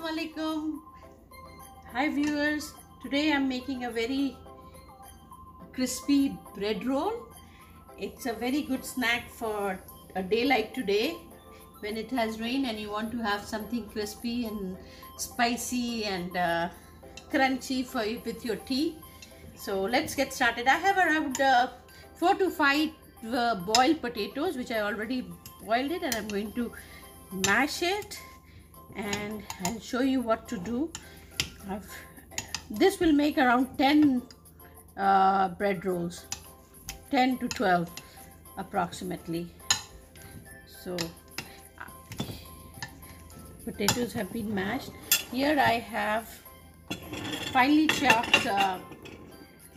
Assalamu alaikum. Hi viewers, today I'm making a very crispy bread roll. It's a very good snack for a day like today when it has rained and you want to have something crispy and spicy and crunchy for you with your tea. So let's get started. I have around 4 to 5 boiled potatoes which I already boiled it, and I'm going to mash it and I'll show you what to do. This will make around 10 bread rolls, 10 to 12 approximately. So potatoes have been mashed. Here I have finely chopped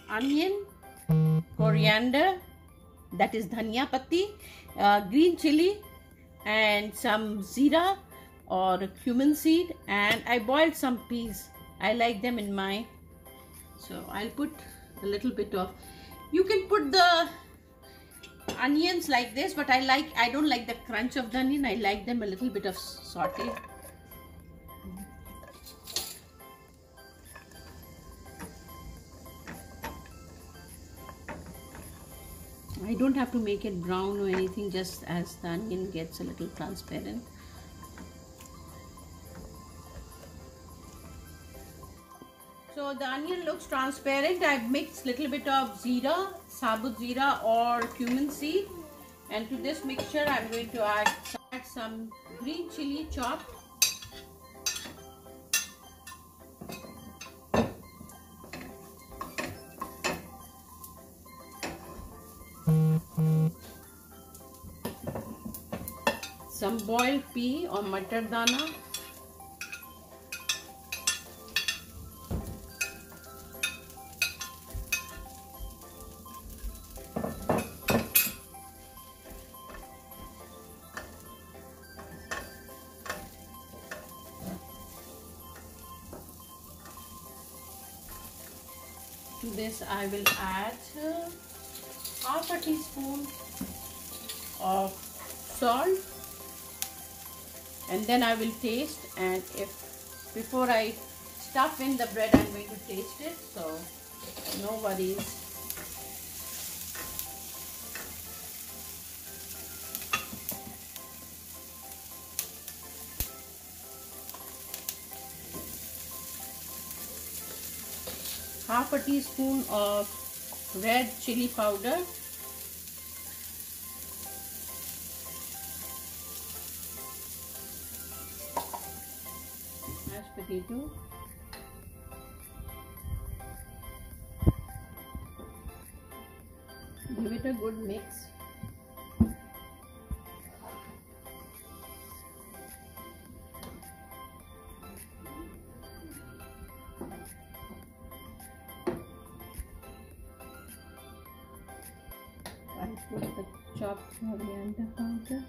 onion, coriander, that is dhania patti, green chili, and some zira or cumin seed, and I boiled some peas. I like them in my, so I'll put a little bit of, you can put the onions like this, but I don't like the crunch of the onion. I like them a little bit of saute. I don't have to make it brown or anything, just as the onion gets a little transparent. So the onion looks transparent. I've mixed a little bit of zira, sabut zira or cumin seed, and to this mixture I'm going to add some green chili chopped, some boiled pea or matar dana, to this I will add half a teaspoon of salt, and then I will taste, and if before I stuff in the bread I'm going to taste it, so no worries. Half a teaspoon of red chili powder, mashed potato, give it a good mix. I put the chopped coriander powder,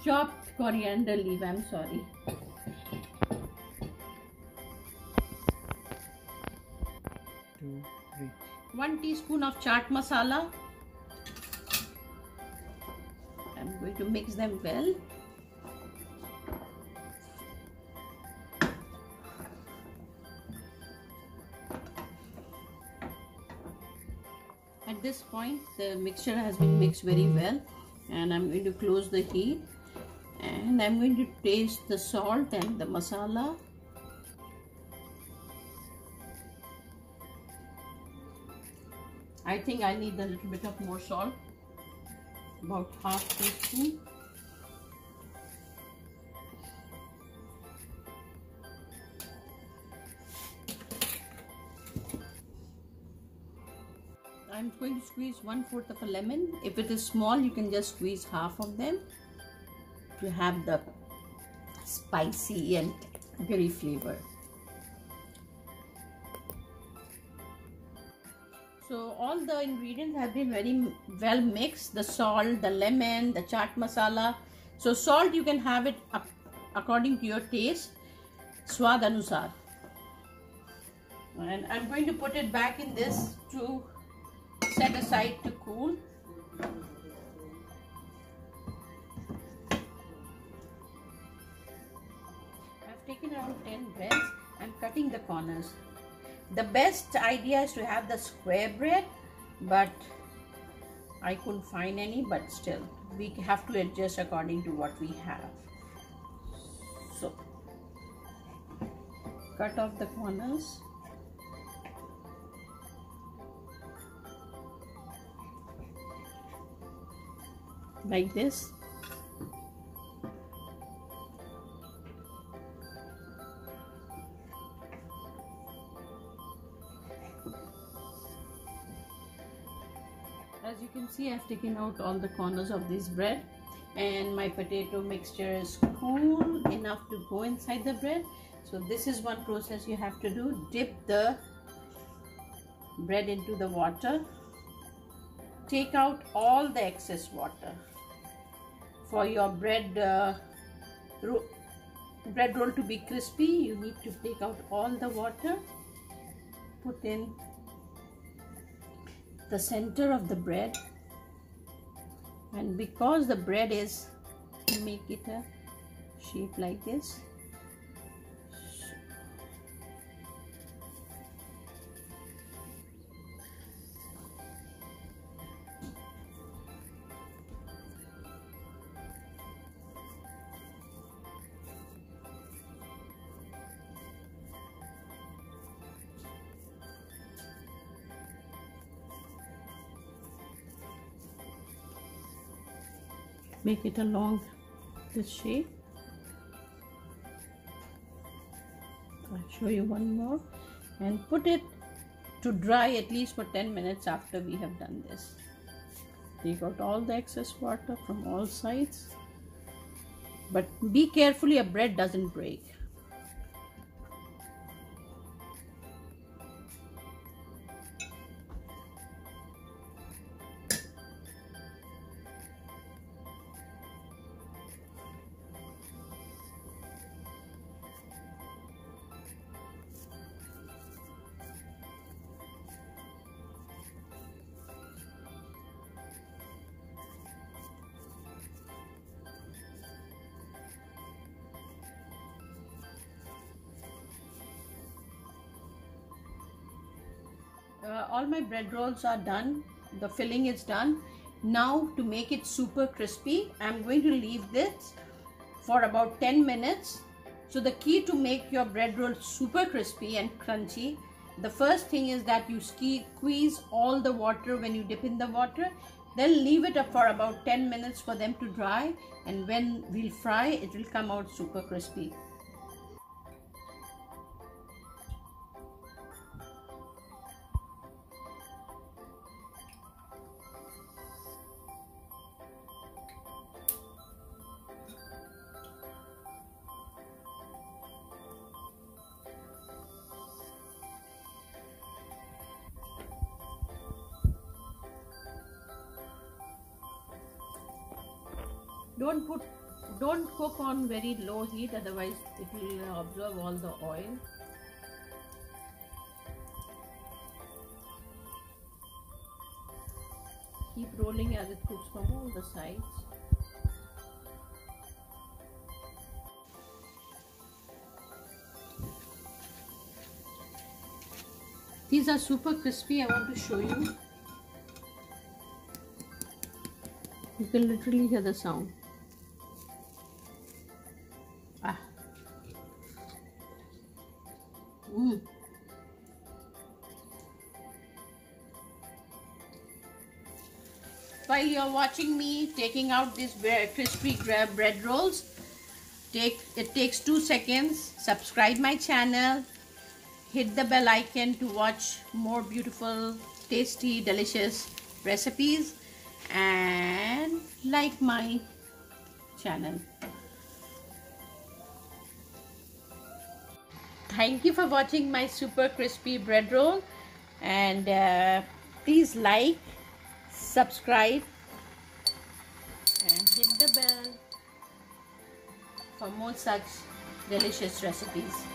chopped coriander leaf, I'm sorry. Two, three. 1 teaspoon of chaat masala. I'm going to mix them well. At this point the mixture has been mixed very well, and I'm going to close the heat, and I'm going to taste the salt and the masala. I think I need a little bit of more salt, about half teaspoon. I'm going to squeeze 1/4 of a lemon. If it is small, you can just squeeze half of them to have the spicy and very flavor. So all the ingredients have been very well mixed, the salt, the lemon, the chaat masala. So salt you can have it according to your taste, swad anusar. And I'm going to put it back in this to set aside to cool. taken around 10 breads. I'm cutting the corners. The best idea is to have the square bread, but I couldn't find any, but still we have to adjust according to what we have. So cut off the corners. Like this. As you can see, I've taken out all the corners of this bread, and my potato mixture is cool enough to go inside the bread. So this is one process you have to do. Dip the bread into the water. Take out all the excess water. For your bread roll to be crispy, you need to take out all the water. Put in the center of the bread, and because the bread is, make it a shape like this. Make it along this shape. I'll show you one more, and put it to dry at least for 10 minutes after we have done this. Take out all the excess water from all sides, but be careful your bread doesn't break. All my bread rolls are done. The filling is done. Now to make it super crispy, I'm going to leave this for about 10 minutes. So the key to make your bread roll super crispy and crunchy, the first thing is that you squeeze all the water when you dip in the water. Then leave it up for about 10 minutes for them to dry, and when we'll fry, it will come out super crispy. Don't cook on very low heat, otherwise it will absorb all the oil. Keep rolling as it cooks from all the sides. These are super crispy. I want to show you. You can literally hear the sound. While you're watching me taking out these crispy bread rolls, it takes 2 seconds. Subscribe my channel, hit the bell icon to watch more beautiful, tasty, delicious recipes, and like my channel. Thank you for watching my super crispy bread roll, and please like, subscribe, and hit the bell for more such delicious recipes.